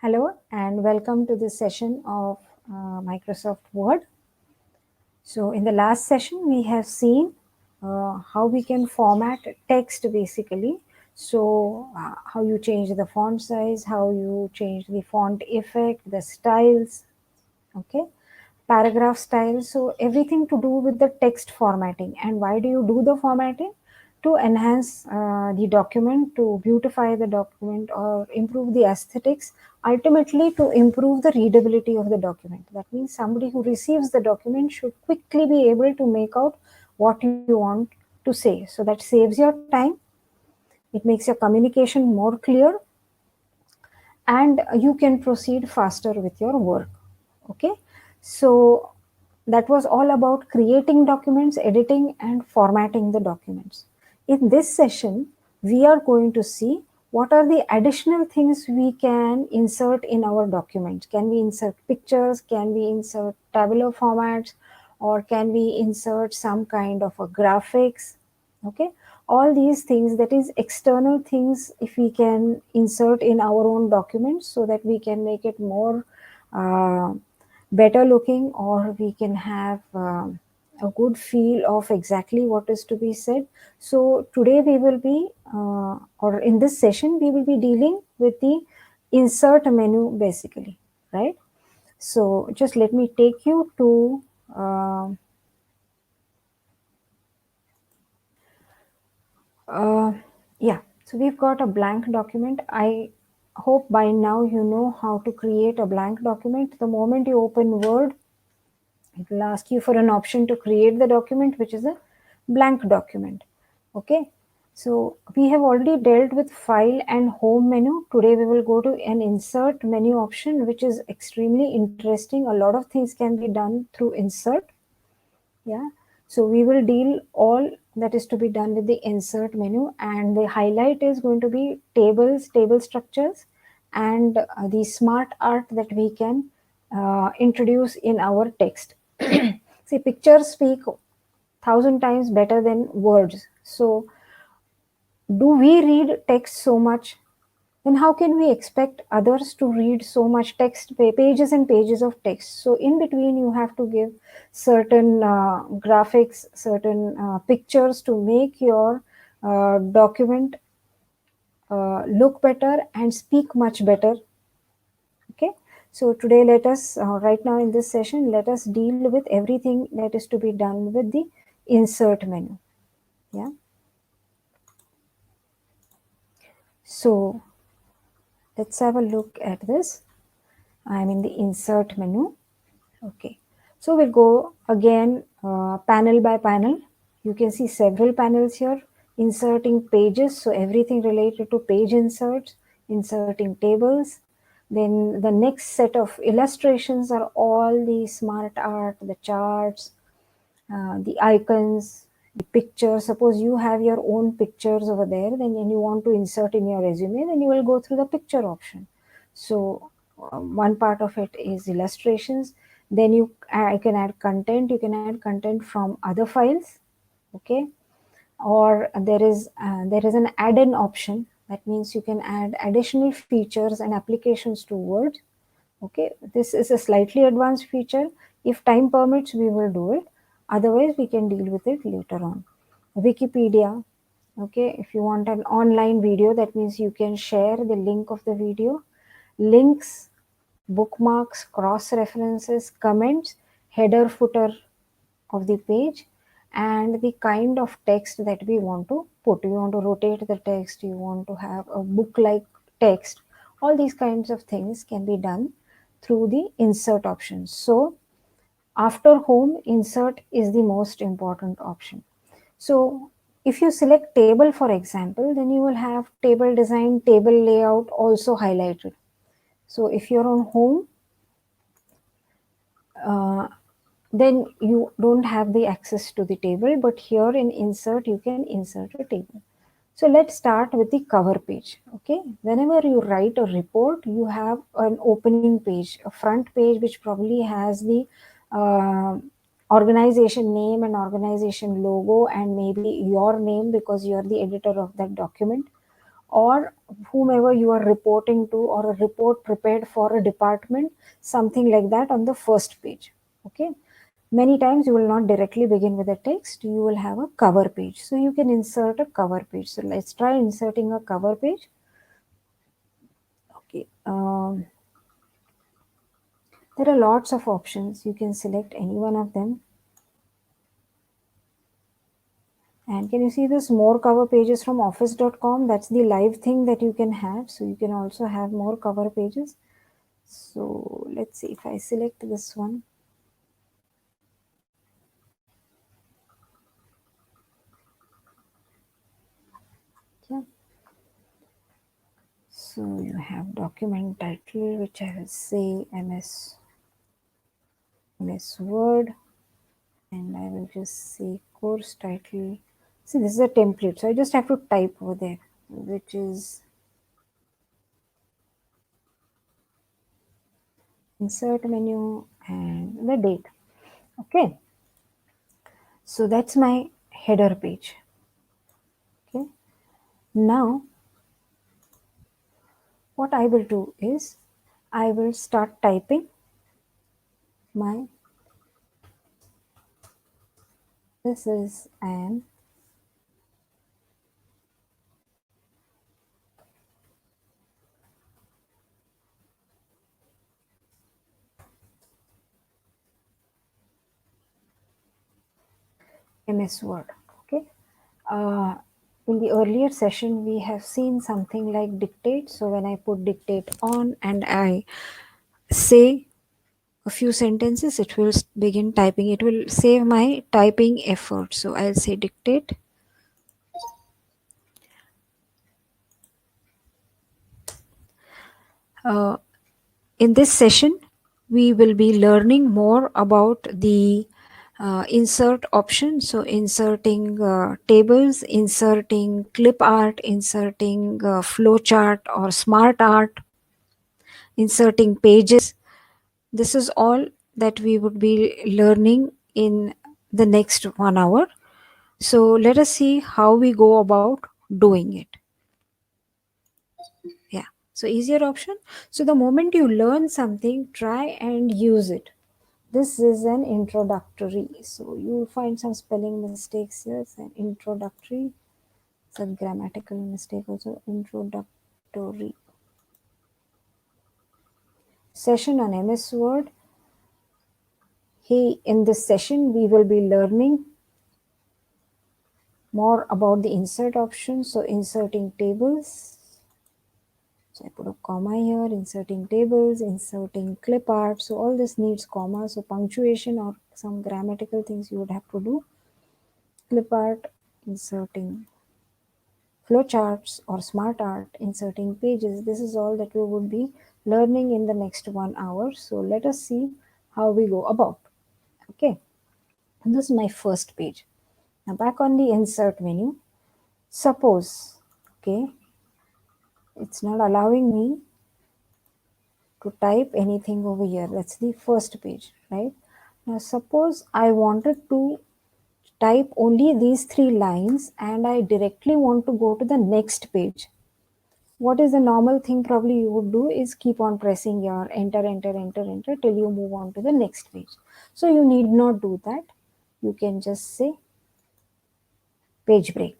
Hello and welcome to this session of Microsoft Word. So in the last session we have seen how we can format text basically. So how you change the font size, how you change the font effect, the styles, okay, paragraph style. So everything to do with the text formatting. And why do you do the formatting? To enhance the document, to beautify the document or improve the aesthetics, ultimately to improve the readability of the document. That means somebody who receives the document should quickly be able to make out what you want to say. So that saves your time, it makes your communication more clear, and you can proceed faster with your work. Okay, so that was all about creating documents, editing and formatting the documents. In this session we are going to see what are the additional things we can insert in our document. Can we insert pictures, can we insert tabular formats, or can we insert some kind of a graphics? Okay, all these things, that is external things, if we can insert in our own documents so that we can make it more better looking, or we can have a good feel of exactly what is to be said. So today we will be or in this session we will be dealing with the insert menu basically, right? So just let me take you to yeah, so we've got a blank document. I hope by now you know how to create a blank document. The moment you open Word, it will ask you for an option to create the document, which is a blank document. Okay, so we have already dealt with file and home menu. Today we will go to an insert menu option, which is extremely interesting. A lot of things can be done through insert. Yeah, so we will deal all that is to be done with the insert menu, and the highlight is going to be tables, table structures, and the smart art that we can introduce in our text. See, pictures speak 1,000 times better than words. So do we read text so much? Then how can we expect others to read so much text, pages and pages of text? So in between you have to give certain graphics, certain pictures to make your document look better and speak much better. Okay, so today let us right now in this session, let us deal with everything that is to be done with the insert menu. Yeah, so let's have a look at this. I'm in the insert menu. Okay, so we'll go again panel by panel. You can see several panels here. Inserting pages, so everything related to page inserts, inserting tables. Then the next set of illustrations are all the smart art, the charts, the icons, the pictures. Suppose you have your own pictures over there, then and you want to insert in your resume, then you will go through the picture option. So one part of it is illustrations. Then I can add content. You can add content from other files. Okay, or there is an add-in option. That means you can add additional features and applications to Word. Okay, this is a slightly advanced feature. If time permits, we will do it. Otherwise, we can deal with it later on. Wikipedia. Okay, if you want an online video, that means you can share the link of the video. Links, bookmarks, cross references, comments, header, footer of the page, and the kind of text that we want to put. You want to rotate the text, you want to have a book like text. All these kinds of things can be done through the insert option. So after home, insert is the most important option. So if you select table, for example, then you will have table design, table layout also highlighted. So if you're on home, uh, then you don't have the access to the table, but here in insert you can insert a table. So let's start with the cover page. Okay, whenever you write a report, you have an opening page, a front page, which probably has the uh, organization name and organization logo and maybe your name because you're the editor of that document. or whomever you are reporting to, or a report prepared for a department, something like that on the first page. Okay. Many times you will not directly begin with a text, you will have a cover page. So you can insert a cover page. So let's try inserting a cover page. Okay. There are lots of options. You can select any one of them. And can you see this more cover pages from office.com? That's the live thing that you can have. So you can also have more cover pages. So let's see if I select this one. Yeah. So you have document title, which I will say MS Word, and I will just say course title. See, this is a template, so I just have to type over there, which is insert menu and the date. Okay, so that's my header page. Okay, now what I will do is I will start typing my, this is an MS Word. Okay. Uh, in the earlier session, we have seen something like dictate. So when I put dictate on and I say a few sentences, it will begin typing. It will save my typing effort. So I'll say dictate. Uh, in this session, we will be learning more about the insert option. So inserting tables, inserting clip art, inserting flowchart or smart art, inserting pages. This is all that we would be learning in the next 1 hour. So let us see how we go about doing it. Yeah. So easier option. So the moment you learn something, try and use it. This is an introductory. So you will find some spelling mistakes here. It's an introductory. It's a grammatical mistake also. Introductory session on MS Word. Hey, in this session, we will be learning more about the insert option. So inserting tables. So I put a comma here, inserting tables, inserting clip art. So all this needs comma. So punctuation or some grammatical things you would have to do. Clip art, inserting flowcharts or smart art, inserting pages. This is all that we would be learning in the next 1 hour. So let us see how we go about. Okay. And this is my first page. Now back on the insert menu. Suppose, okay, it's not allowing me to type anything over here. That's the first page, right? Now suppose I wanted to type only these 3 lines and I directly want to go to the next page. What is the normal thing probably you would do is keep on pressing your enter till you move on to the next page. So you need not do that. You can just say page break.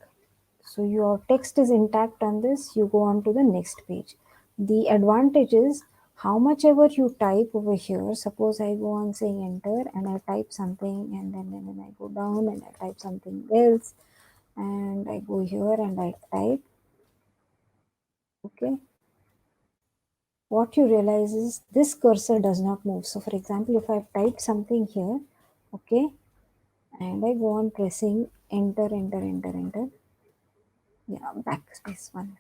So your text is intact on this, you go on to the next page. The advantage is how much ever you type over here, suppose I go on saying enter and I type something and then I go down and I type something else and I go here and I type, okay. What you realize is this cursor does not move. So for example, if I type something here, okay, and I go on pressing enter, yeah, backspace one.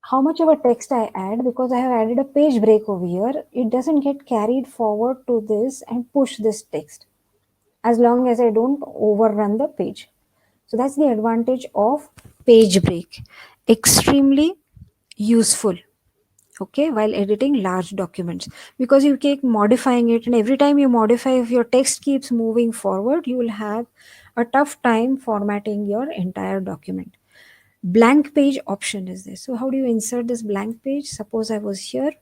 How much of a text I add, because I have added a page break over here, it doesn't get carried forward to this and push this text as long as I don't overrun the page. So that's the advantage of page break. Extremely useful, okay, while editing large documents, because you keep modifying it, and every time you modify, if your text keeps moving forward, you will have a tough time formatting your entire document. blank page option is there. So how do you insert this blank page? Suppose I was here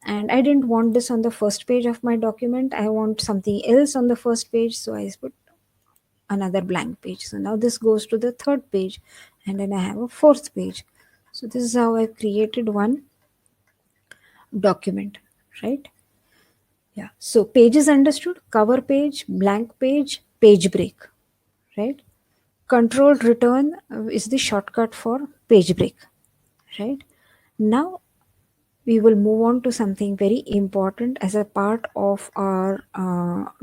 and I didn't want this on the first page of my document. I want something else on the first page. So I put another blank page. So now this goes to the third page and then I have a fourth page. So this is how I've created one document, right? Yeah. So page is understood, cover page, blank page break, right? Control return is the shortcut for page break, right? Now we will move on to something very important as a part of our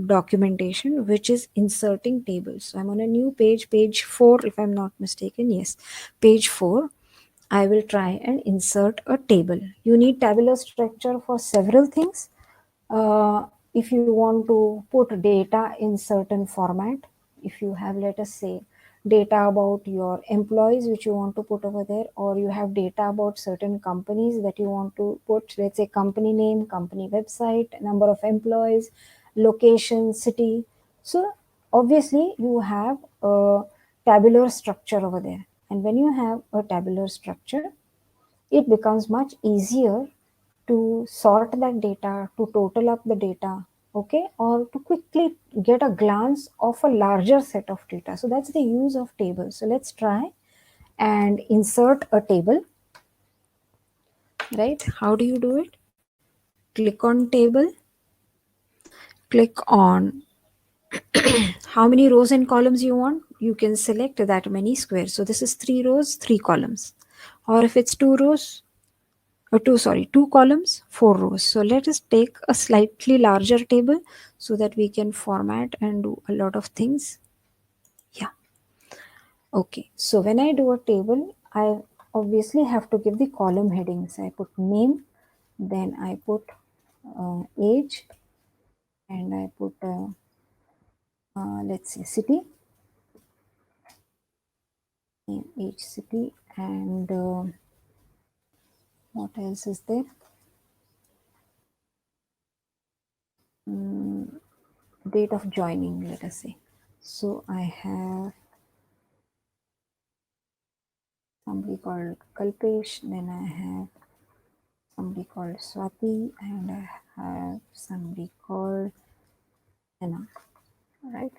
documentation, which is inserting tables. So I'm on a new page, page 4, if I'm not mistaken. Yes, page 4. I will try and insert a table. You need tabular structure for several things. If you want to put data in certain format, if you have, let us say, data about your employees which you want to put over there, or you have data about certain companies that you want to put, let's say company name, company website, number of employees, location, city. So obviously you have a tabular structure over there, and when you have a tabular structure, it becomes much easier to sort that data, to total up the data, okay, or to quickly get a glance of a larger set of data. So that's the use of tables. So let's try and insert a table, right? How do you do it? Click on table, click on how many rows and columns you want. You can select that many squares. So this is 3 rows, 3 columns. Or if it's 2 rows, two columns, 4 rows. So let us take a slightly larger table so that we can format and do a lot of things. Yeah. Okay. So when I do a table, I obviously have to give the column headings. I put name, then I put age, and I put let's say city, name, age, city, and what else is there? Date of joining, let us say. So I have somebody called Kalpesh, then I have somebody called Swati, and I have somebody called Anna, right?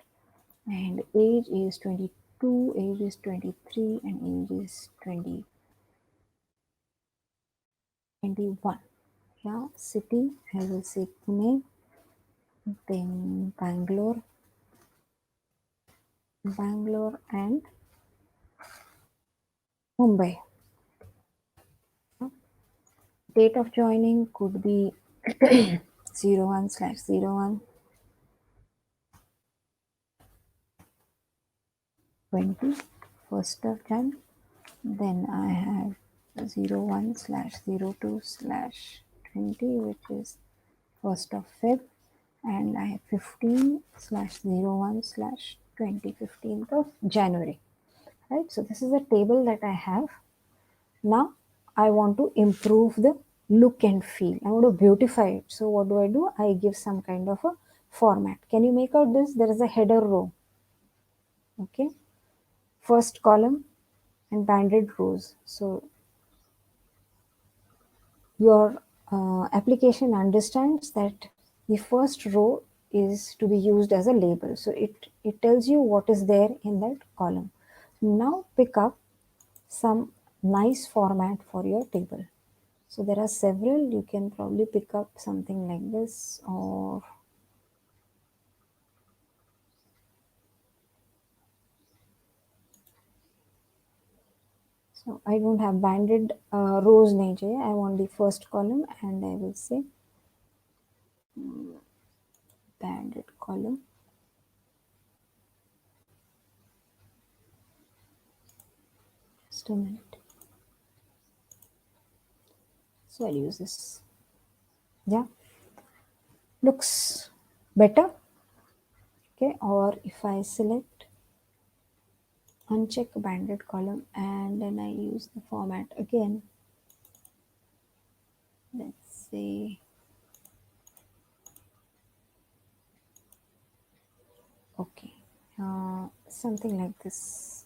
And age is 22, age is 23, and age is 21. Yeah, city, I will say Pune, then Bangalore, and Mumbai. Date of joining could be 01/01 20, 1st of Jan. Then I have 01/02/20, which is 1st of Feb, and I have 15/01/20, 15th of January. Right, so this is a table that I have. Now I want to improve the look and feel. I want to beautify it. So what do? I give some kind of a format. Can you make out this? There is a header row. Okay, first column and banded rows. So your application understands that the first row is to be used as a label. So it tells you what is there in that column. Now pick up some nice format for your table. So there are several. You can probably pick up something like this, or so I don't have banded rows nahi chahiye. I want the first column, and I will say banded column. Just a minute. So I'll use this. Yeah, looks better. Okay, or if I select uncheck banded column and then I use the format again, let's say okay, something like this.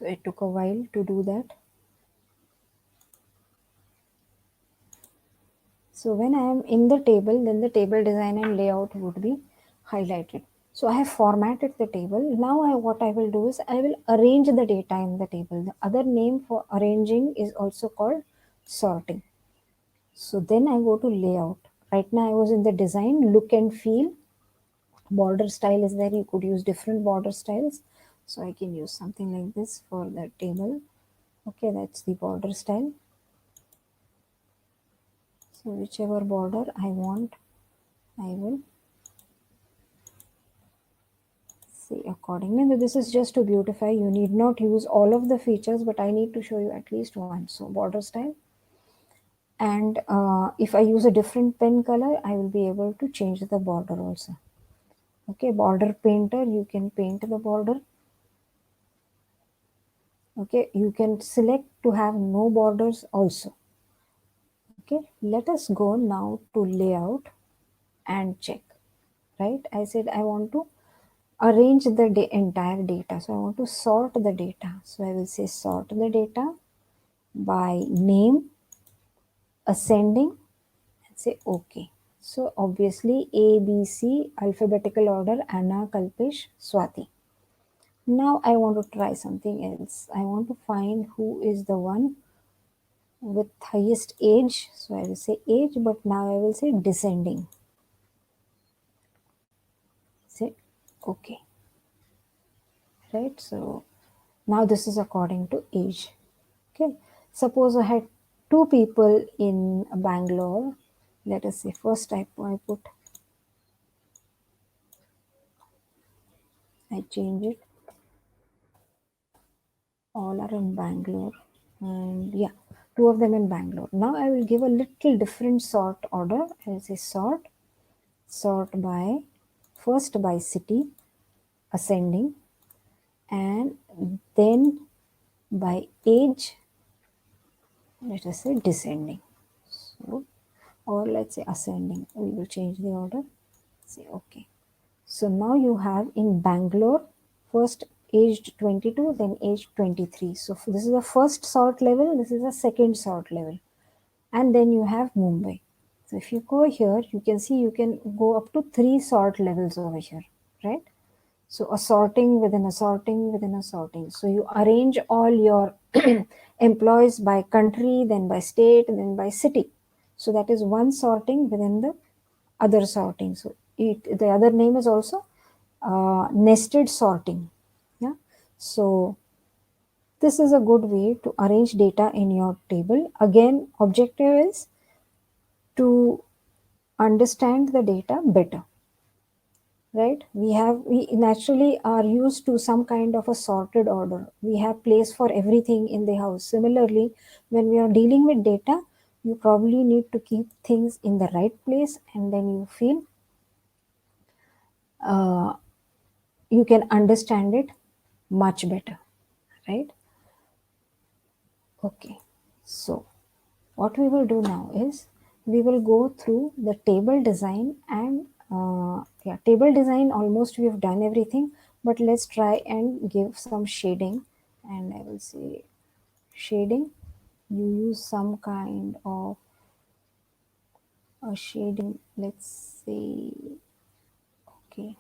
So it took a while to do that. So when I am in the table, then the table design and layout would be highlighted. So I have formatted the table. Now what I will do is I will arrange the data in the table. The other name for arranging is also called sorting. So then I go to layout. Right now I was in the design, look and feel. Border style is there. You could use different border styles. So I can use something like this for the table. Okay, that's the border style. So whichever border I want, I will see accordingly. Now this is just to beautify. You need not use all of the features, but I need to show you at least one. So border style. And if I use a different pen color, I will be able to change the border also. Okay, border painter, you can paint the border. Okay, you can select to have no borders also. Okay, let us go now to layout and check. Right, I said I want to arrange the entire data. So I want to sort the data. So I will say sort the data by name, ascending, and say OK. So obviously A, B, C, alphabetical order, Anna, Kalpesh, Swati. Now I want to try something else. I want to find who is the one with highest age. So I will say age, but now I will say descending. Say OK. Right, so now this is according to age. Okay, suppose I had two people in Bangalore. Let us say first I change it, all are in Bangalore, and yeah, two of them in Bangalore. Now I will give a little different sort order. I will say sort by first by city, ascending, and then by age, let us say descending. So, or let's say ascending. We will change the order. Say okay. So now you have in Bangalore first aged 22, then aged 23. So this is the first sort level, this is the second sort level. And then you have Mumbai. So if you go here, you can see you can go up to 3 sort levels over here, right? So a sorting within a sorting within a sorting. So you arrange all your employees by country, then by state, then by city. So that is one sorting within the other sorting. So the other name is also nested sorting. Yeah. So this is a good way to arrange data in your table. Again, objective is to understand the data better. Right, we naturally are used to some kind of a sorted order. We have place for everything in the house. Similarly, when we are dealing with data, you probably need to keep things in the right place, and then you feel uh, you can understand it much better, right? Okay, so what we will do now is we will go through the table design, and yeah, table design almost we have done everything, but let's try and give some shading. And I will say shading, you use some kind of a shading, let's say, okay,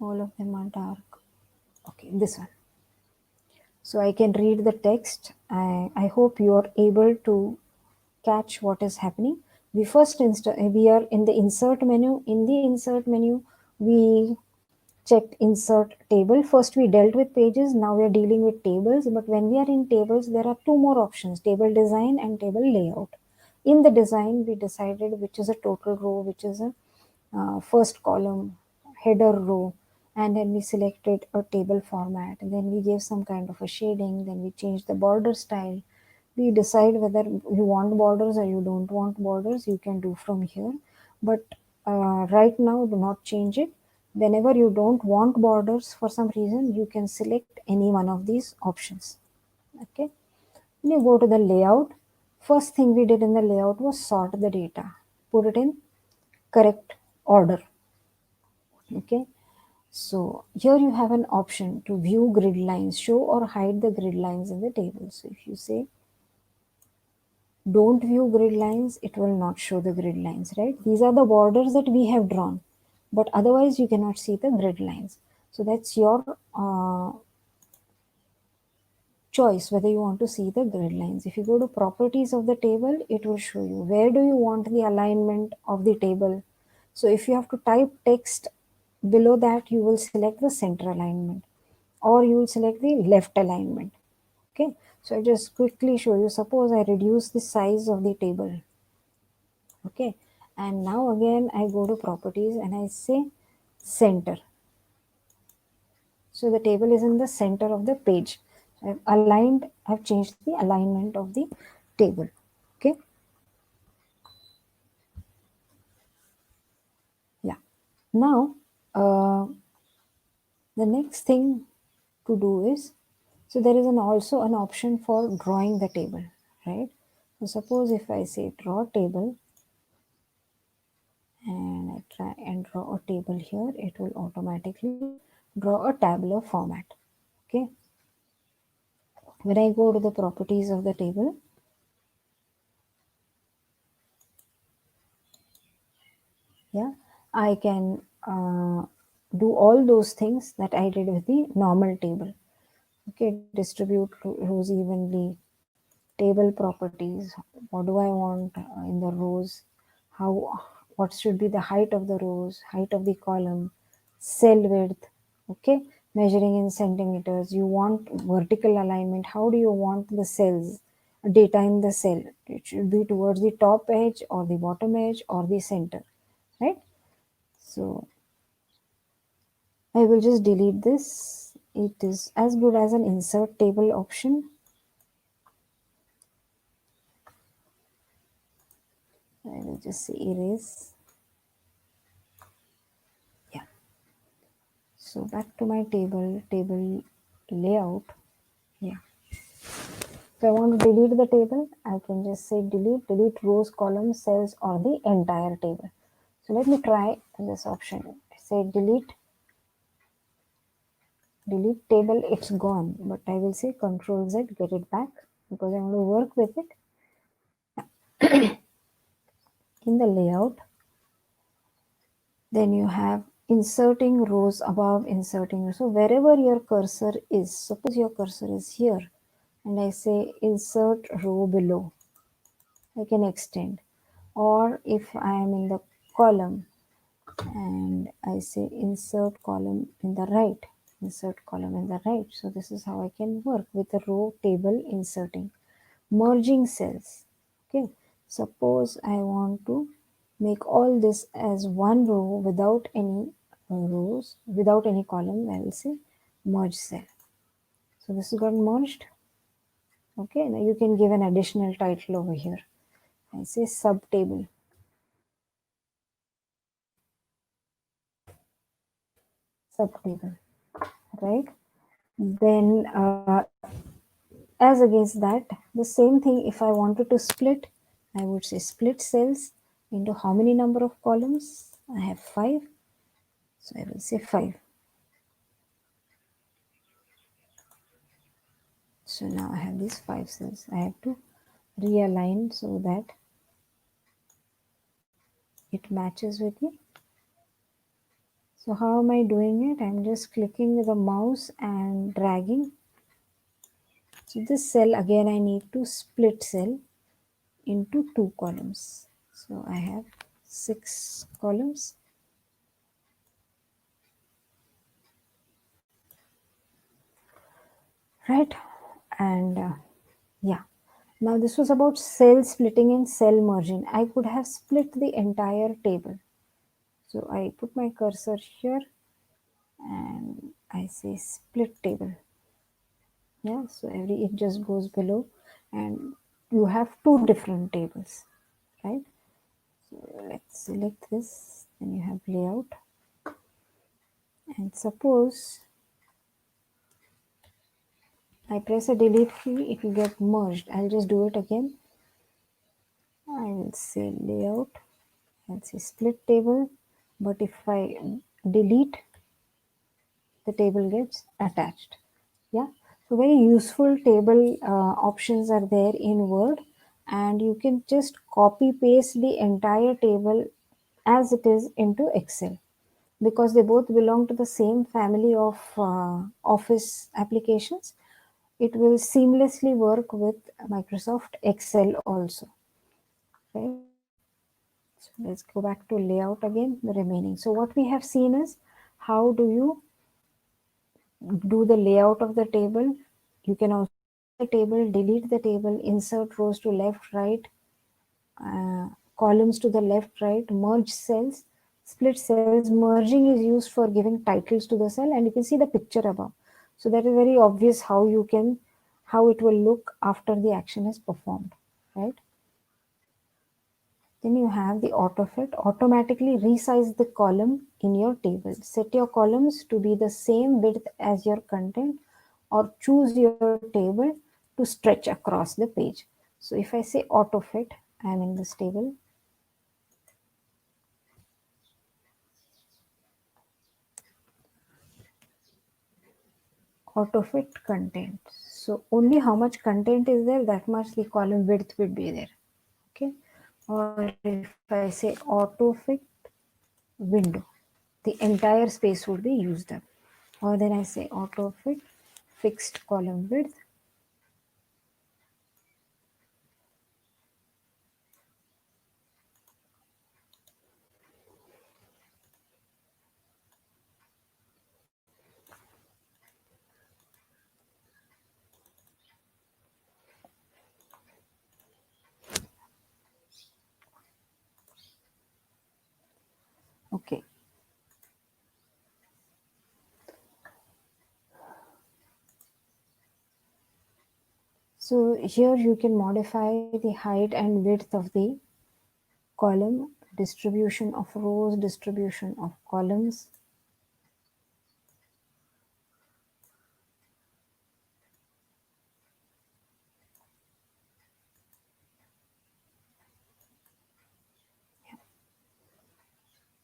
all of them are dark. Okay, this one. So I can read the text. I hope you are able to catch what is happening. We are in the insert menu. In the insert menu, we checked insert table. First we dealt with pages, now we are dealing with tables. But when we are in tables, there are two more options: table design and table layout. In the design, we decided which is a total row, which is a first column, header row, and then we selected a table format, and then we gave some kind of a shading, then we changed the border style. We decide whether you want borders or you don't want borders. You can do from here, but right now do not change it. Whenever you don't want borders for some reason, you can select any one of these options. Okay, when you go to the layout, first thing we did in the layout was sort the data, put it in correct order. Okay, So here you have an option to view grid lines, show or hide the grid lines in the table. So if you say don't view grid lines, it will not show the grid lines, right? These are the borders that we have drawn, but otherwise you cannot see the grid lines. So that's your choice whether you want to see the grid lines. If you go to properties of the table, it will show you where do you want the alignment of the table. So if you have to type text below that, you will select the center alignment or you will select the left alignment. Okay, so I just quickly show you. Suppose I reduce the size of the table. Okay, and now again I go to properties and I say center. So the table is in the center of the page. I've changed the alignment of the table. Okay. Yeah. Now, the next thing to do is, so there is also an option for drawing the table, right? So suppose if I say draw table and I try and draw a table here, it will automatically draw a tabular format. Okay. When I go to the properties of the table, yeah, I can do all those things that I did with the normal table. Okay, distribute rows evenly, table properties, what do I want in the rows, how, what should be the height of the rows, height of the column, cell width. Okay, measuring in centimeters, you want vertical alignment, how do you want the cells, data in the cell, it should be towards the top edge or the bottom edge or the center, right? So I will just delete this. It is as good as an insert table option. I will just say erase. Yeah. So back to my table layout. Yeah. If I want to delete the table, I can just say delete rows, columns, cells, or the entire table. So let me try this option. Say delete table, it's gone. But I will say Control Z, get it back because I want to work with it. In the layout, then you have inserting rows above, inserting rows. So wherever your cursor is, suppose your cursor is here and I say insert row below, I can extend. Or if I am in the column and I say insert column in the right, insert column in the right. So this is how I can work with a row table inserting. Merging cells. Okay, suppose I want to make all this as one row without any rows, without any column. I will say merge cell. So this got merged. Okay, now you can give an additional title over here. I say subtable. Subtable, right? Then as against that, the same thing, if I wanted to split, I would say split cells into how many number of columns? I have 5. So I will say 5. So now I have these 5 cells. I have to realign so that it matches with it. So how am I doing it? I'm just clicking with the mouse and dragging. So this cell again I need to split cell into 2 columns. So I have 6 columns. Right? And yeah. Now this was about cell splitting and cell merging. I could have split the entire table. So I put my cursor here and I say split table. Yeah, so it just goes below and you have 2 different tables, right? So let's select this, then you have layout, and suppose I press a delete key, it will get merged. I'll just do it again. I will say layout and say split table, but if I delete, the table gets attached. Yeah, so very useful table options are there in Word, and you can just copy paste the entire table as it is into Excel, because they both belong to the same family of Office applications. It will seamlessly work with Microsoft Excel also, right? So let's go back to layout again, the remaining. So what we have seen is how do you do the layout of the table. You can also the table, delete the table, insert rows to left, right, columns to the left, right, merge cells, split cells. Merging is used for giving titles to the cell, and you can see the picture above. So that is very obvious how it will look after the action is performed, right? Then you have the auto fit, automatically resize the column in your table. Set your columns to be the same width as your content, or choose your table to stretch across the page. So if I say auto fit, I am in this table. Auto fit content. So only how much content is there, that much the column width would be there. Okay. Or if I say auto fit window, the entire space would be used up. Or then I say auto fit fixed column width. Okay. So here you can modify the height and width of the column, distribution of rows, distribution of columns.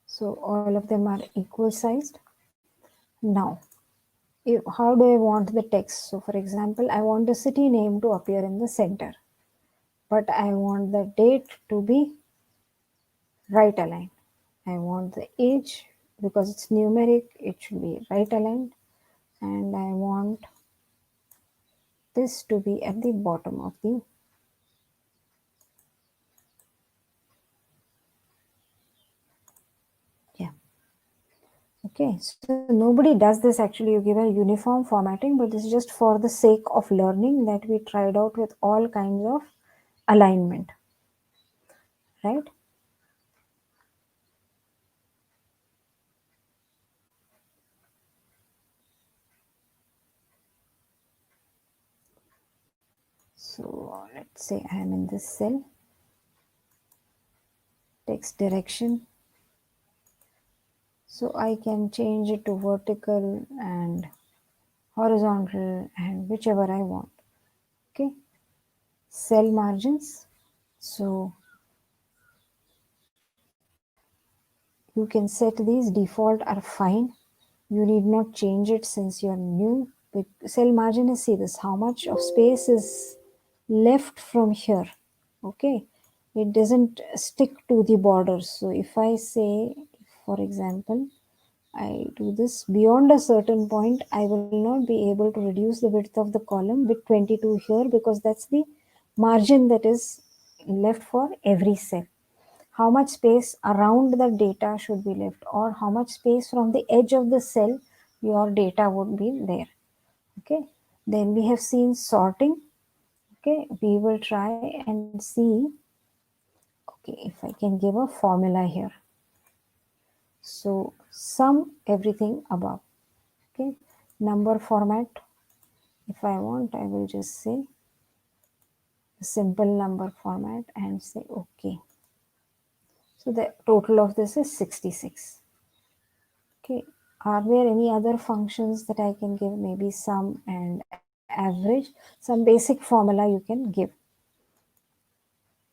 So all of them are equal sized. Now, how do I want the text? So for example, I want the city name to appear in the center, but I want the date to be right aligned. I want the age, because it's numeric, it should be right aligned, and I want this to be at the bottom of the, yeah. Okay, so nobody does this actually. You give a uniform formatting, but this is just for the sake of learning that we tried out with all kinds of alignment, right? So let's say I am in this cell, text direction. So I can change it to vertical and horizontal and whichever I want. Okay, cell margins. So you can set these, default are fine. You need not change it since you're new. Cell margin is, see this, how much of space is left from here. Okay, it doesn't stick to the borders. So if I say, for example, I do this beyond a certain point, I will not be able to reduce the width of the column with 22 here, because that's the margin that is left for every cell. How much space around the data should be left, or how much space from the edge of the cell your data would be there. Okay, then we have seen sorting. Okay, we will try and see, okay, if I can give a formula here. So sum everything above. Okay, number format, if I want, I will just say simple number format and say okay. So the total of this is 66. Okay, are there any other functions that I can give? Maybe sum and average, some basic formula you can give.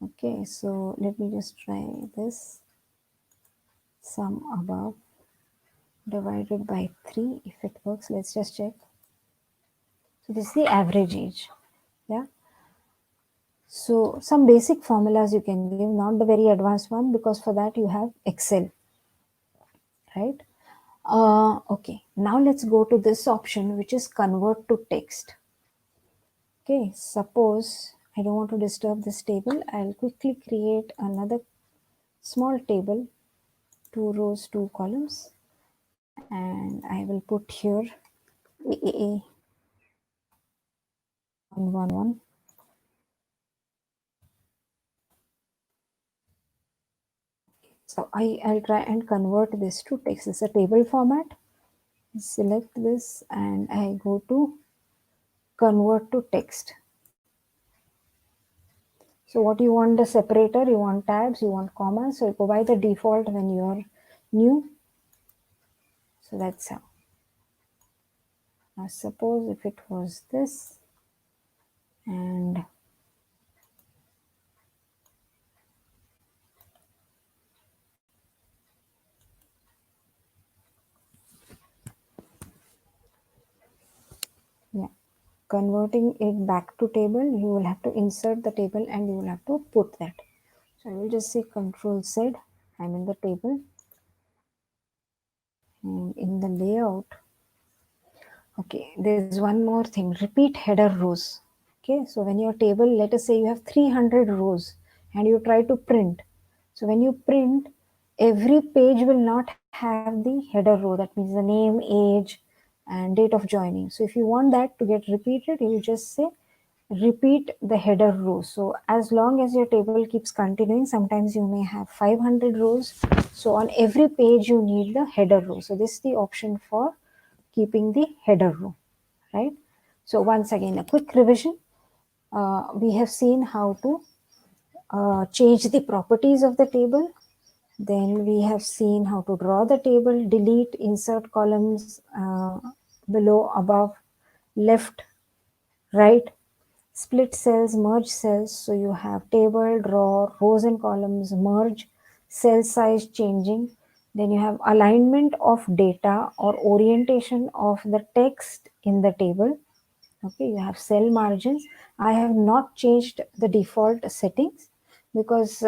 Okay, so let me just try this, sum above. divided by 3 if it works. Let's just check. So this is the average age. Yeah. So some basic formulas you can give, not the very advanced one, because for that you have Excel, right? Okay, now let's go to this option, which is convert to text. Okay, suppose I don't want to disturb this table. I'll quickly create another small table, 2 rows, 2 columns, and I will put here AAA 111. So I'll try and convert this to text. It's a table format. Select this and I go to convert to text. So what you want, the separator, you want tabs, you want commas. So you go by the default when you're new. So that's how. Now suppose if it was this, and yeah, converting it back to table, you will have to insert the table and you will have to put that. So I will just say Control Z. I'm in the table, and in the layout, okay, there's one more thing, repeat header rows. Okay, so when your table, let us say you have 300 rows and you try to print. So when you print, every page will not have the header row. That means the name, age, and date of joining. So if you want that to get repeated, you just say repeat the header row. So as long as your table keeps continuing, sometimes you may have 500 rows. So on every page you need the header row. So this is the option for keeping the header row, right? So once again, a quick revision. We have seen how to change the properties of the table. Then we have seen how to draw the table, delete, insert columns below, above, left, right, split cells, merge cells. So you have table, draw, rows and columns, merge, cell size changing. Then you have alignment of data or orientation of the text in the table. Okay, you have cell margins. I have not changed the default settings because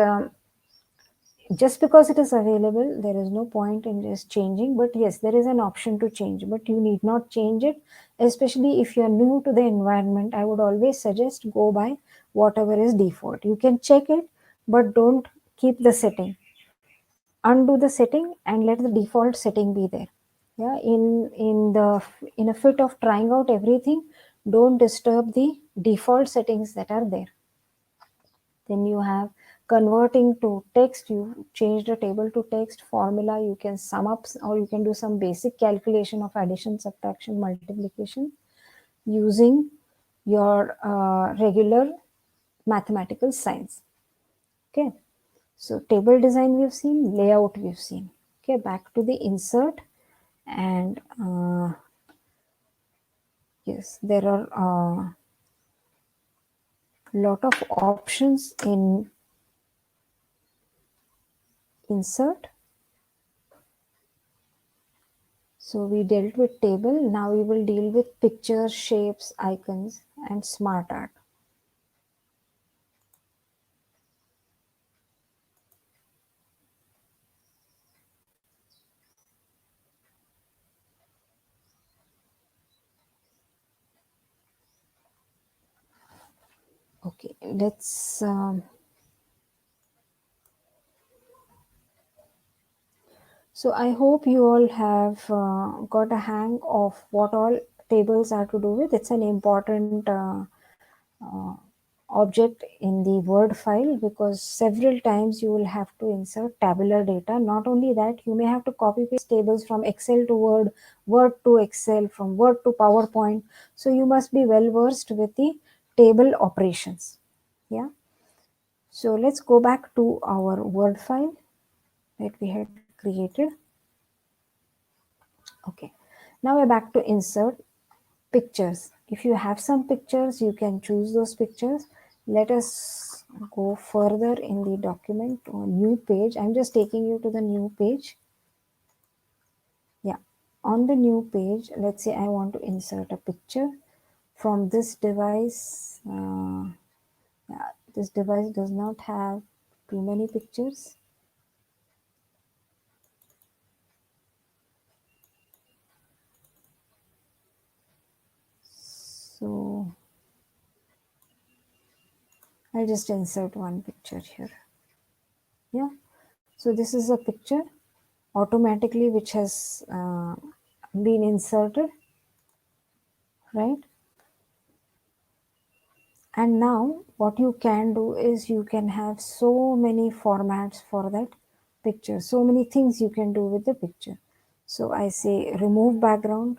just because it is available, there is no point in just changing. But yes, there is an option to change, but you need not change it, especially if you are new to the environment. I would always suggest go by whatever is default. You can check it, but don't keep the setting. Undo the setting and let the default setting be there. Yeah, in a fit of trying out everything, don't disturb the default settings that are there. Then you have converting to text. You change the table to text. Formula, you can sum up or you can do some basic calculation of addition, subtraction, multiplication using your regular mathematical signs. Okay, so table design we've seen, layout we've seen. Okay, back to the insert. And yes, there are lot of options in insert. So we dealt with table. Now we will deal with pictures, shapes, icons, and smart art. Okay, let's. So I hope you all have got a hang of what all tables are to do with. It's an important uh, object in the Word file because several times you will have to insert tabular data. Not only that, you may have to copy paste tables from Excel to Word, Word to Excel, from Word to PowerPoint. So you must be well versed with the table operations. Yeah. So let's go back to our Word file that we had created. Okay. Now we're back to insert pictures. If you have some pictures, you can choose those pictures. Let us go further in the document or new page. I'm just taking you to the new page. Yeah. on the new page, let's say I want to insert a picture from this device. Yeah, this device does not have too many pictures. So I'll just insert one picture here. Yeah. So this is a picture automatically which has been inserted, right? And now what you can do is you can have so many formats for that picture, so many things you can do with the picture. So I say remove background,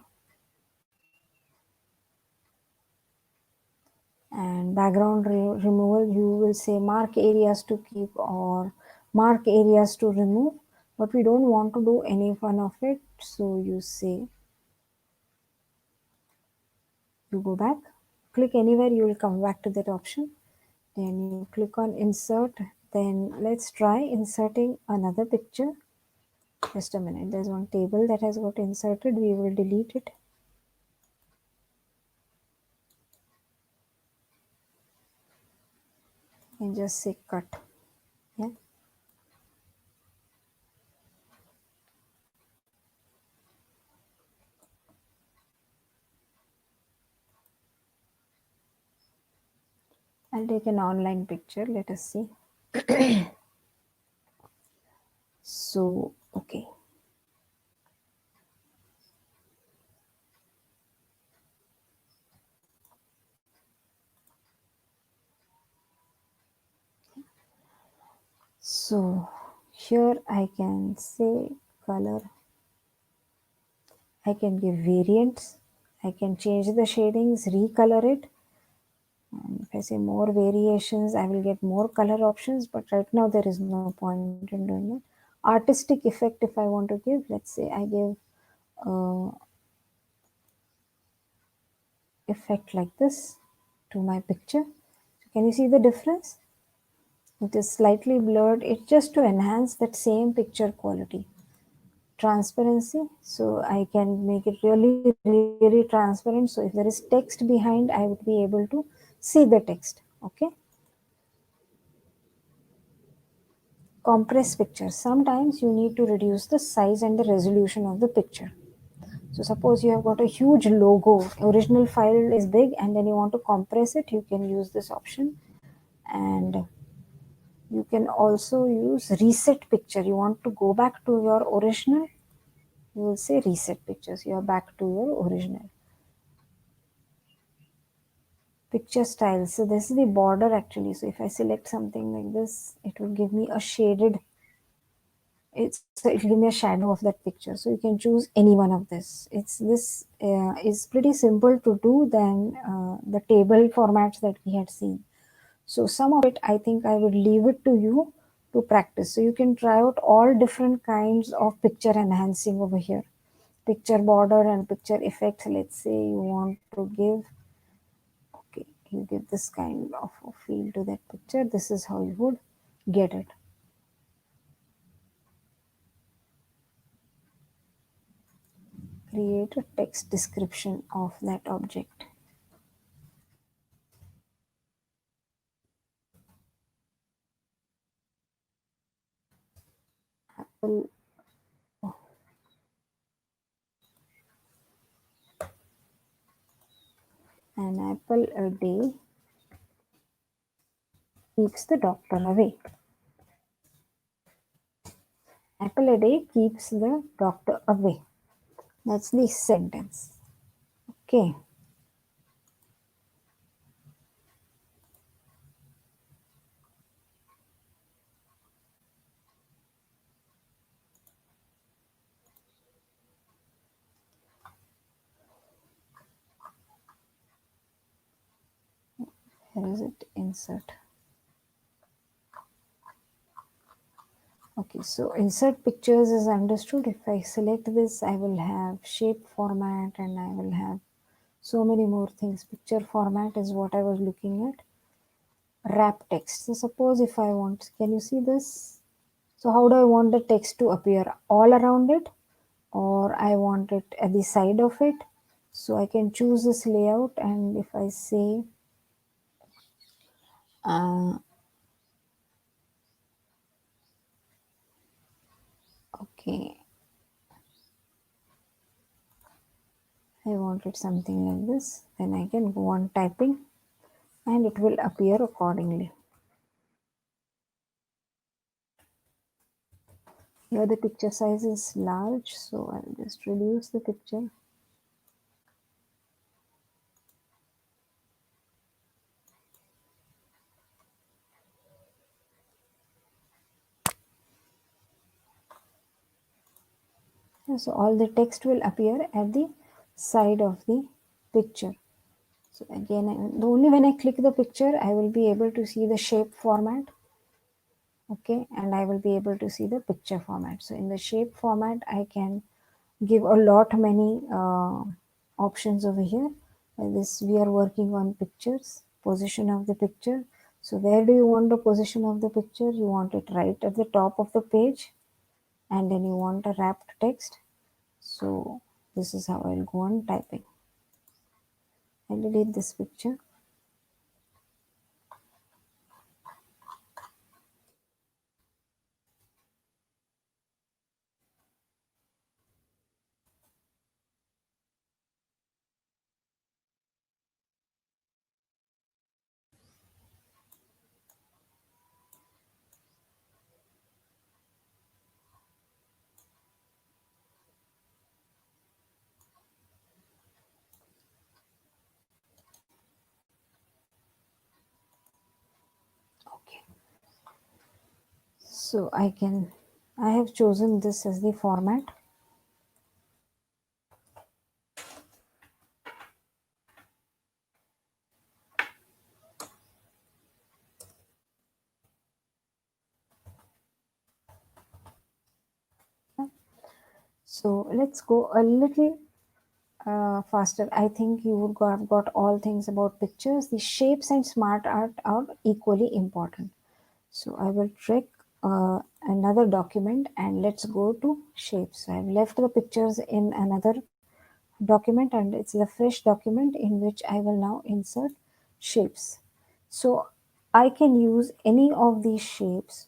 and background removal, you will say mark areas to keep or mark areas to remove, but we don't want to do any one of it. So you say, you go back, click anywhere, you will come back to that option. Then you click on insert. Then let's try inserting another picture. Just a minute, there's one table that has got inserted, we will delete it and just say cut. Yeah. I'll take an online picture, let us see. So, okay. So here I can say color, I can give variants, I can change the shadings, recolor it. And if I say more variations, I will get more color options, but right now there is no point in doing it. Artistic effect, if I want to give, let's say I give effect like this to my picture. So can you see the difference? It is slightly blurred. It's just to enhance that same picture quality. Transparency, so I can make it really transparent. So if there is text behind, I would be able to see the text. Okay. Compress pictures. Sometimes you need to reduce the size and the resolution of the picture. So suppose you have got a huge logo, original file is big, and then you want to compress it, you can use this option. And you can also use reset picture. You want to go back to your original, you will say reset pictures. You are back to your original. Picture style. So this is the border actually. So if I select something like this, it will give me a shaded, it will give me a shadow of that picture. So you can choose any one of this. This is pretty simple to do than the table formats that we had seen. So some of it, I think I would leave it to you to practice. So you can try out all different kinds of picture enhancing over here. Picture border and picture effects. Let's say you want to give, okay, you give this kind of a feel to that picture. This is how you would get it. Create a text description of that object. Apple, oh, an apple a day keeps the doctor away. Apple a day keeps the doctor away. That's the sentence. Okay. Here is it, insert. Okay, so insert pictures is understood. If I select this, I will have shape format and I will have so many more things. Picture format is what I was looking at. Wrap text. So suppose if I want, can you see this? So how do I want the text to appear? All around it or I want it at the side of it. So I can choose this layout, and if I say uh, okay, I wanted something like this, then I can go on typing and it will appear accordingly. Here the picture size is large, so I'll just reduce the picture. So all the text will appear at the side of the picture. So again, only when I click the picture, I will be able to see the shape format. Okay, and I will be able to see the picture format. So in the shape format, I can give a lot many options over here. This we are working on pictures, position of the picture. So where do you want the position of the picture? You want it right at the top of the page, and then you want a wrapped text. So this is how I'll go on typing. I'll delete this picture. Okay. So I have chosen this as the format. So let's go a little faster. I think you would have got all things about pictures. The shapes and smart art are equally important. So I will trick another document and let's go to shapes. So I've left the pictures in another document, and it's the fresh document in which I will now insert shapes. So I can use any of these shapes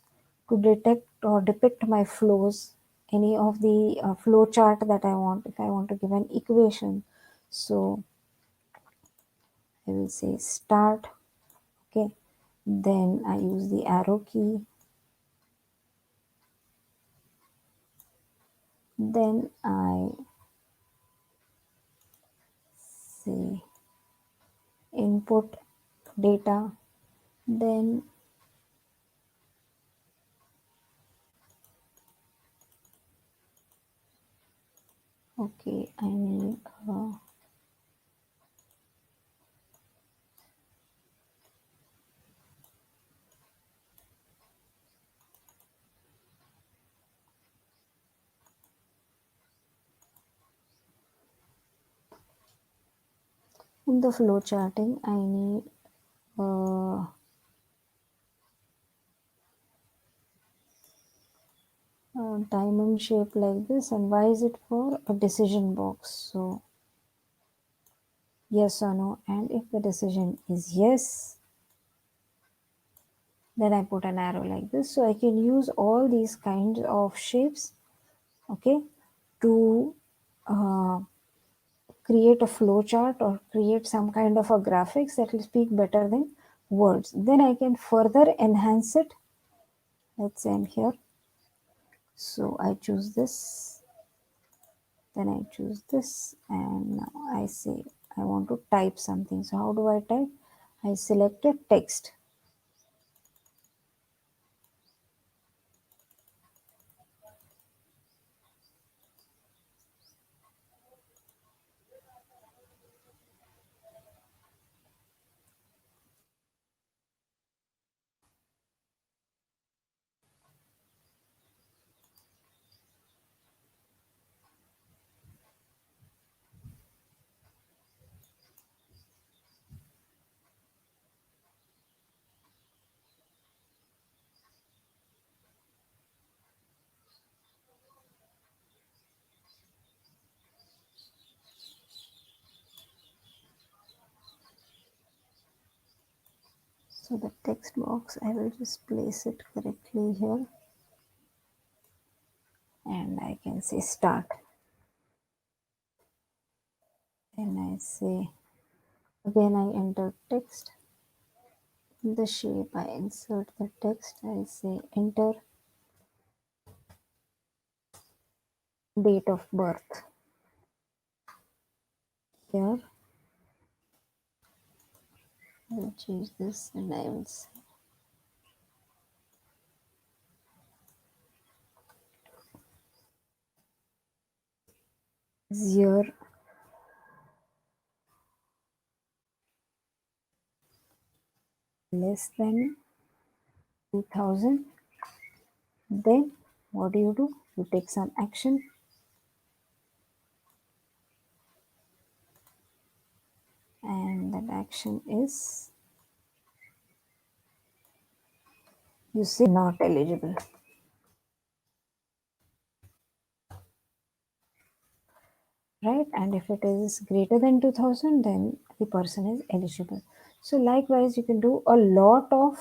to detect or depict my flows, any of the flow chart that I want. If I want to give an equation, so I will say start, okay, then I use the arrow key, then I say input data, then okay, I need in the flow charting, I need a diamond shape like this. And why is it for? A decision box. So yes or no, and if the decision is yes, then I put an arrow like this. So I can use all these kinds of shapes, okay, to uh, create a flow chart or create some kind of a graphics that will speak better than words. Then I can further enhance it. Let's say I'm here. So I choose this, then I choose this, and now I say I want to type something. So how do I type? I select a text. So the text box, I will just place it correctly here, and I can say start. Then I say, again I enter text. The shape, I insert the text. I say enter date of birth. Here, I will change this and I will say year less than 2000. Then what do? You take some action, and that action is, you say not eligible, right? And if it is greater than 2000, then the person is eligible. So likewise, you can do a lot of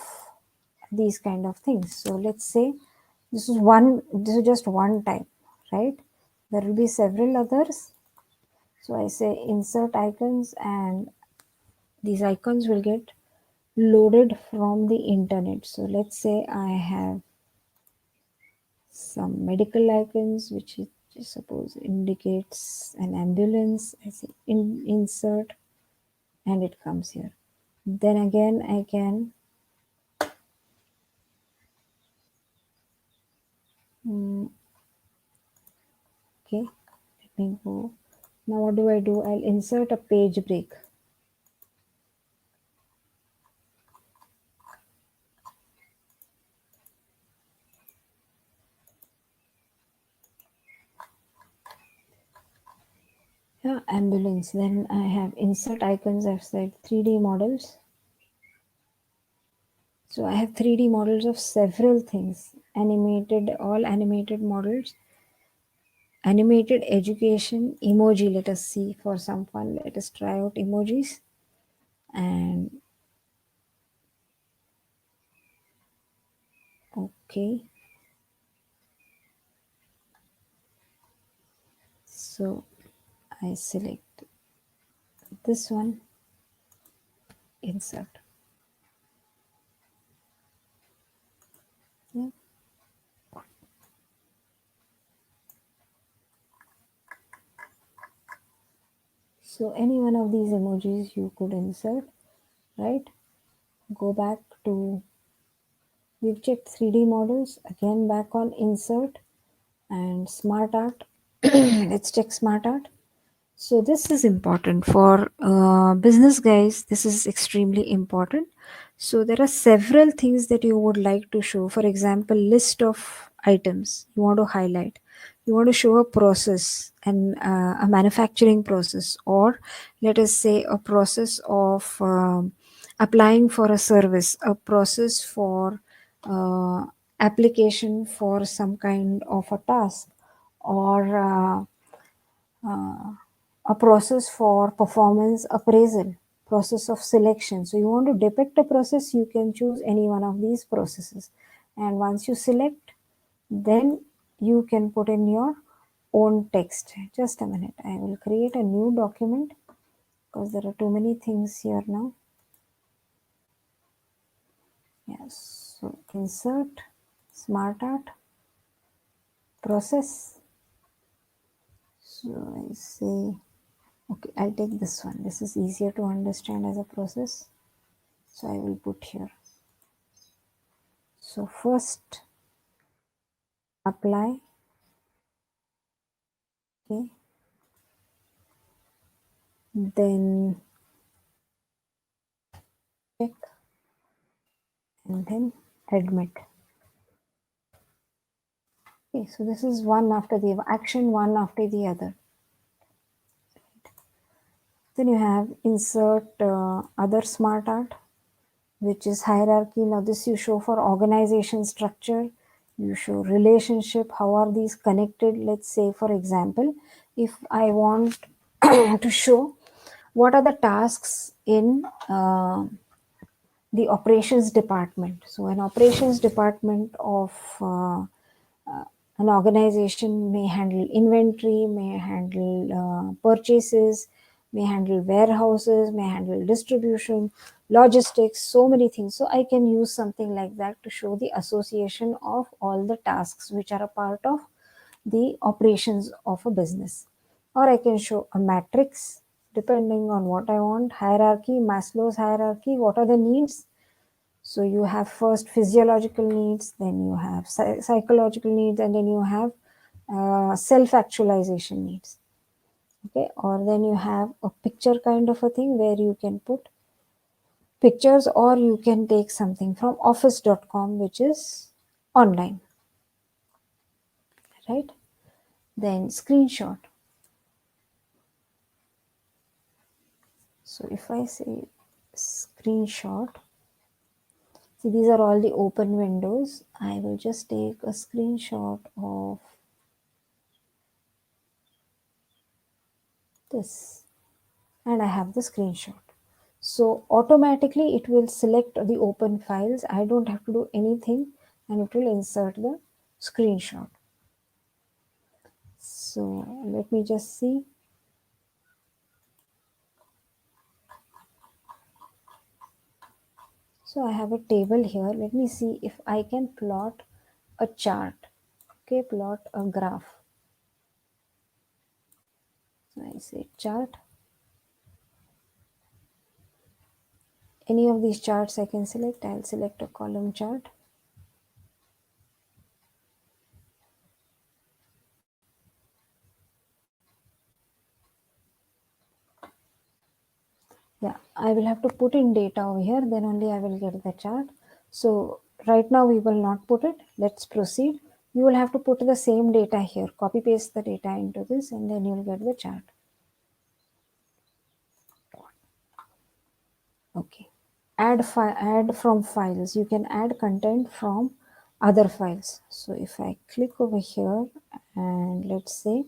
these kind of things. So let's say this is just one type, right? There will be several others. So I say insert icons, and these icons will get loaded from the internet. So let's say I have some medical icons, which is just suppose indicates an ambulance. I say insert, and it comes here. Then again, I can okay, let me go. Now what do? I'll insert a page break. Yeah, ambulance. Then I have insert icons. I've said 3D models. So I have 3D models of several things. All animated models. Animated education, emoji. Let us see for some fun. Let us try out emojis. And okay. So I select this one, insert. Yeah. So any one of these emojis you could insert, right? Go back to, we've checked 3D models, again back on insert and smart art. Let's check smart art. So this is important for business guys. This is extremely important. So there are several things that you would like to show. For example, list of items you want to highlight. You want to show a process and a manufacturing process, or let us say a process of applying for a service, a process for application for some kind of a task, or a process for performance appraisal, process of selection. So you want to depict a process, you can choose any one of these processes. And once you select, then you can put in your own text. Just a minute, I will create a new document because there are too many things here now. Yes, so insert, smart art, process. So I say, okay, I'll take this one. This is easier to understand as a process. So I will put here. So first apply, okay, then check, and then admit. Okay, so this is one after the action, one after the other. Then you have insert other smart art, which is hierarchy. Now this you show for organization structure, you show relationship, how are these connected. Let's say for example, if I want to show what are the tasks in the operations department. So an operations department of an organization may handle inventory, may handle purchases, may handle warehouses, may handle distribution, logistics, so many things. So I can use something like that to show the association of all the tasks which are a part of the operations of a business. Or I can show a matrix depending on what I want, hierarchy, Maslow's hierarchy, what are the needs. So you have first physiological needs, then you have psychological needs, and then you have self-actualization needs. Okay, or then you have a picture kind of a thing where you can put pictures, or you can take something from office.com, which is online, right? Then screenshot. So if I say screenshot, see these are all the open windows. I will just take a screenshot of this and I have the screenshot. So automatically it will select the open files. I don't have to do anything and it will insert the screenshot. So let me just see. So I have a table here. Let me see if I can plot a chart. Okay, plot a graph. So I say chart. Any of these charts I can select. I'll select a column chart. Yeah, I will have to put in data over here, then only I will get the chart. So right now we will not put it. Let's proceed. You will have to put the same data here. Copy paste the data into this and then you'll get the chart. Okay. Add from files. You can add content from other files. So if I click over here and let's say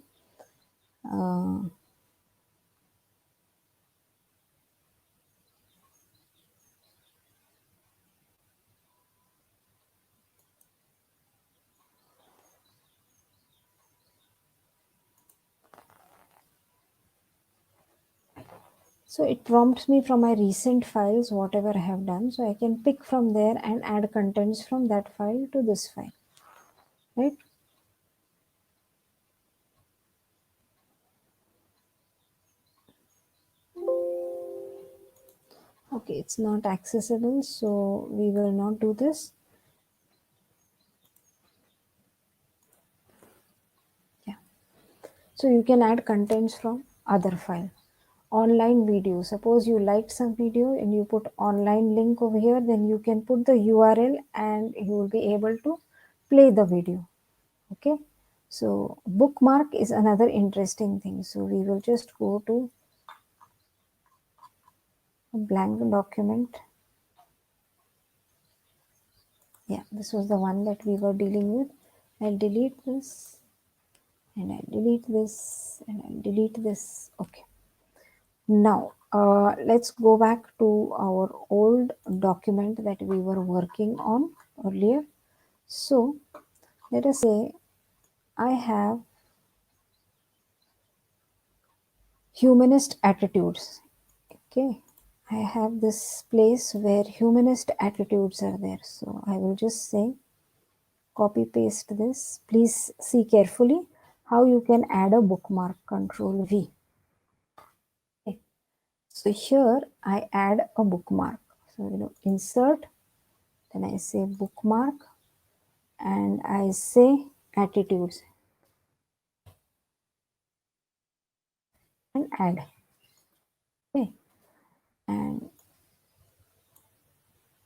so it prompts me from my recent files, whatever I have done. So I can pick from there and add contents from that file to this file, right? Okay, it's not accessible, so we will not do this. Yeah. So you can add contents from other file. Online video. Suppose you liked some video and you put online link over here, then you can put the URL and you will be able to play the video. Okay. So bookmark is another interesting thing. So we will just go to a blank document. Yeah, this was the one that we were dealing with. I'll delete this and I'll delete this and I'll delete this. Okay. Now, let's go back to our old document that we were working on earlier. So, let us say I have humanist attitudes. Okay. I have this place where humanist attitudes are there. So, I will just say copy paste this. Please see carefully how you can add a bookmark. Control V. Okay. So, here I add a bookmark. So, insert, then I say bookmark and I say attitudes and add. Okay, and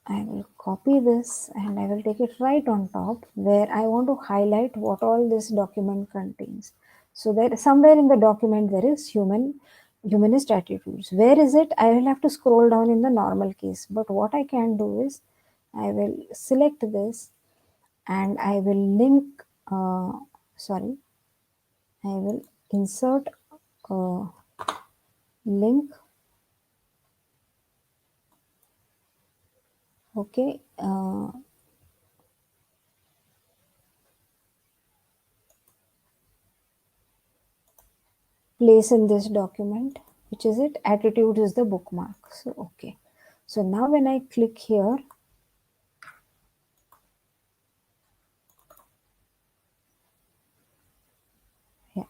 I will copy this and I will take it right on top where I want to highlight what all this document contains. So there somewhere in the document there is humanist attitudes. Where is it? I will have to scroll down in the normal case. But what I can do is I will select this and I will link sorry, I will insert a link. 。 . 。 。 . 。 . 。 . 。 . 。 . 。 . 。 . 。 . 。 . 。 . 。 . 。 . 。 。 . 。 。 。 。 。 。 。 。 。 。 。 。 。 。 。 。 。 。 。 。 。 . 。 。 . 。 . 。Okay, place in this document, which is it? Attitude is the bookmark. So, okay. So now when I click here, yeah,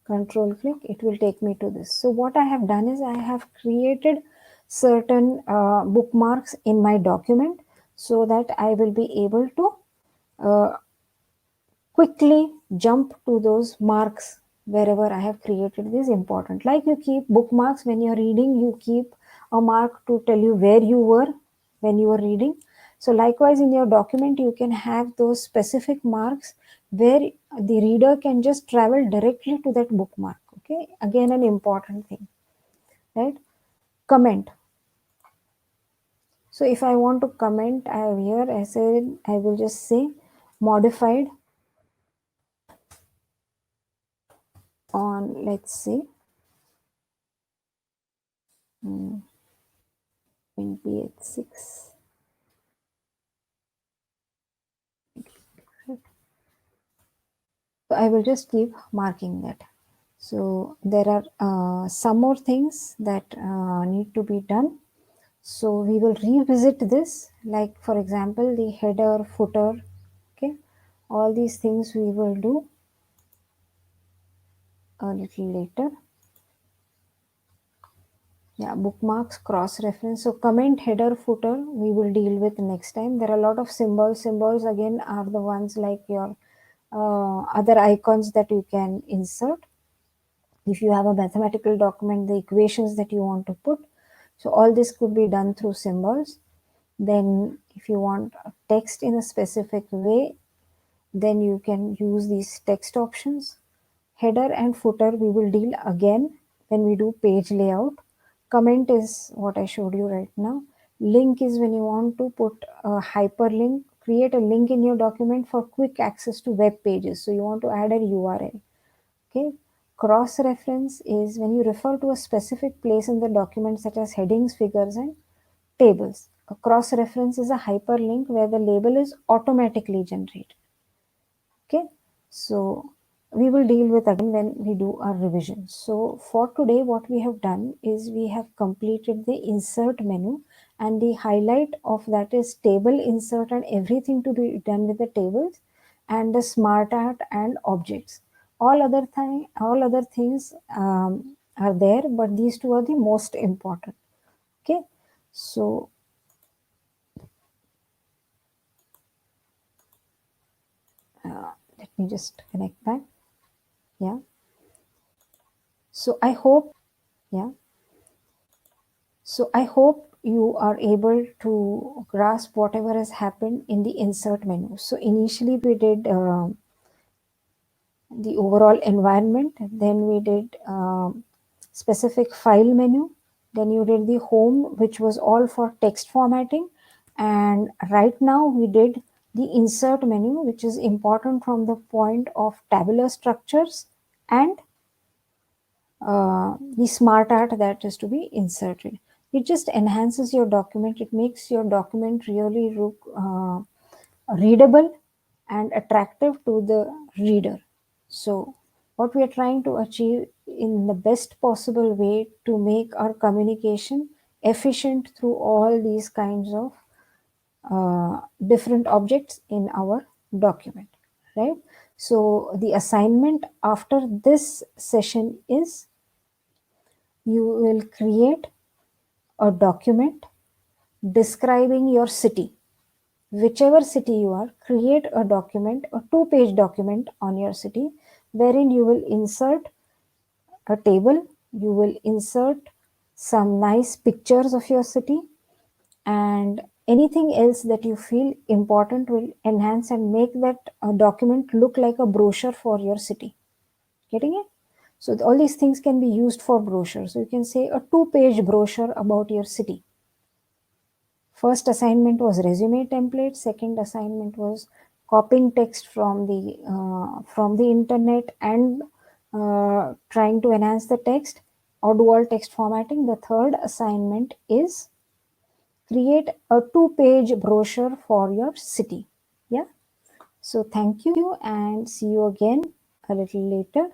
control click, it will take me to this. So what I have done is I have created certain bookmarks in my document so that I will be able to uh, quickly jump to those marks wherever I have created this important. Like you keep bookmarks when you're reading, you keep a mark to tell you where you were when you were reading. So likewise in your document, you can have those specific marks where the reader can just travel directly to that bookmark. Okay, again an important thing, right? Comment. So if I want to comment, I have here, I said I will just say modified on, let's say, 28/6. So I will just keep marking that. So there are some more things that need to be done. So we will revisit this, like for example, the header, footer, okay. All these things we will do a little later. Yeah, bookmarks, cross-reference. So comment, header, footer, we will deal with next time. There are a lot of symbols. Symbols again are the ones like your other icons that you can insert. If you have a mathematical document, the equations that you want to put. So all this could be done through symbols. Then if you want text in a specific way, then you can use these text options. Header and footer we will deal again when we do page layout. Comment is what I showed you right now. Link is when you want to put a hyperlink, create a link in your document for quick access to web pages. So you want to add a URL. Okay. Cross reference is when you refer to a specific place in the document, such as headings, figures, and tables. A cross reference is a hyperlink where the label is automatically generated. Okay. So we will deal with again when we do our revision. So for today, what we have done is we have completed the insert menu, and the highlight of that is table insert and everything to be done with the tables and the smart art and objects. All other things are there, but these two are the most important. Okay. So let me just connect back. Yeah. So I hope, yeah. So I hope you are able to grasp whatever has happened in the insert menu. So initially we did the overall environment, then we did specific file menu, then you did the home, which was all for text formatting, and right now we did the insert menu, which is important from the point of tabular structures and the smart art that is to be inserted. It just enhances your document. It makes your document really look readable and attractive to the reader. So what we are trying to achieve in the best possible way to make our communication efficient through all these kinds of different objects in our document, right? So the assignment after this session is you will create a document describing your city. Whichever city you are, create a document, a 2-page document on your city, wherein you will insert a table, you will insert some nice pictures of your city, and anything else that you feel important will enhance and make that document look like a brochure for your city. Getting it? So all these things can be used for brochures. So you can say a 2-page brochure about your city. First assignment was resume template. Second assignment was copying text from the internet and trying to enhance the text. or dual text formatting. The third assignment is create a 2-page brochure for your city. Yeah. So thank you and see you again a little later.